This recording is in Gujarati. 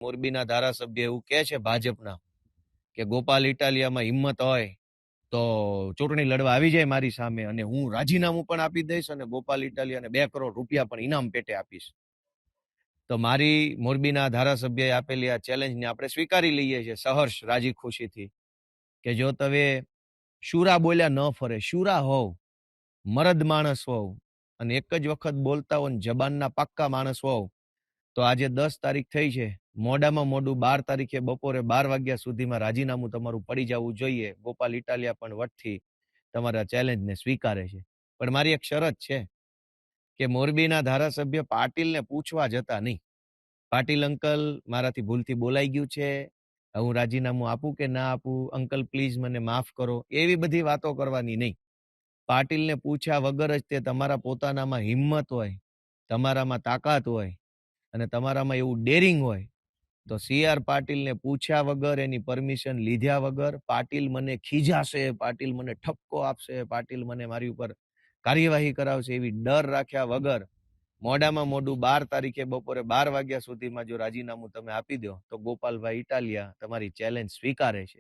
મોરબીના ધારાસભ્ય એવું કહે છે ભાજપના કે ગોપાલ ઇટાલિયામાં હિંમત હોય તો ચૂંટણી લડવા આવી જાય મારી સામે અને હું રાજીનામું પણ આપી દઈશ અને ગોપાલ ઇટાલિયાને 2 કરોડ રૂપિયા પણ ઇનામ પેટે આપીશ. તો મારી મોરબીના ધારાસભ્યએ આપેલી આ ચેલેન્જને આપણે સ્વીકારી લઈએ છીએ સહર્ષ રાજી ખુશીથી કે જો તમે શુરા બોલ્યા ન ફરે, શુરા હોવ, મરદ માણસ હોવ અને એક જ વખત બોલતા હો ને જબાનના પાક્કા માણસ હોવ તો આજે 10 તારીખ થઈ છે, મોડામાં મોડું 12 તારીખે બપોરે 12 વાગ્યા સુધીમાં રાજીનામું તમારું પડી જવું જોઈએ. ગોપાલ ઇટાલિયા પણ વટથી તમારા ચેલેન્જને સ્વીકારે છે. પણ મારી એક શરત છે કે મોરબીના ધારાસભ્ય પાટીલને પૂછવા જતા નહીં. પાટીલ અંકલ, મારાથી ભૂલથી બોલાઈ ગયું છે, હું રાજીનામું આપું કે ના આપું, અંકલ પ્લીઝ મને માફ કરો, એવી બધી વાતો કરવાની નહીં. પાટીલને પૂછ્યા વગર જ તે તમારા પોતાનામાં હિંમત હોય, તમારામાં તાકાત હોય અને તમારામાં એવું ડેરિંગ હોય તો CR પાટીલને પૂછ્યા વગર, એની પરમિશન લીધા વગર, પાટીલ મને ખીજાશે, પાટીલ મને ઠપકો આપશે, પાટીલ મને મારી ઉપર કાર્યવાહી કરાવશે એવી ડર રાખ્યા વગર મોડામાં મોડું 12 તારીખે બપોરે 12 વાગ્યા સુધીમાં જો રાજીનામું તમે આપી દો તો ગોપાલભાઈ ઇટાલિયા તમારી ચેલેન્જ સ્વીકારે છે.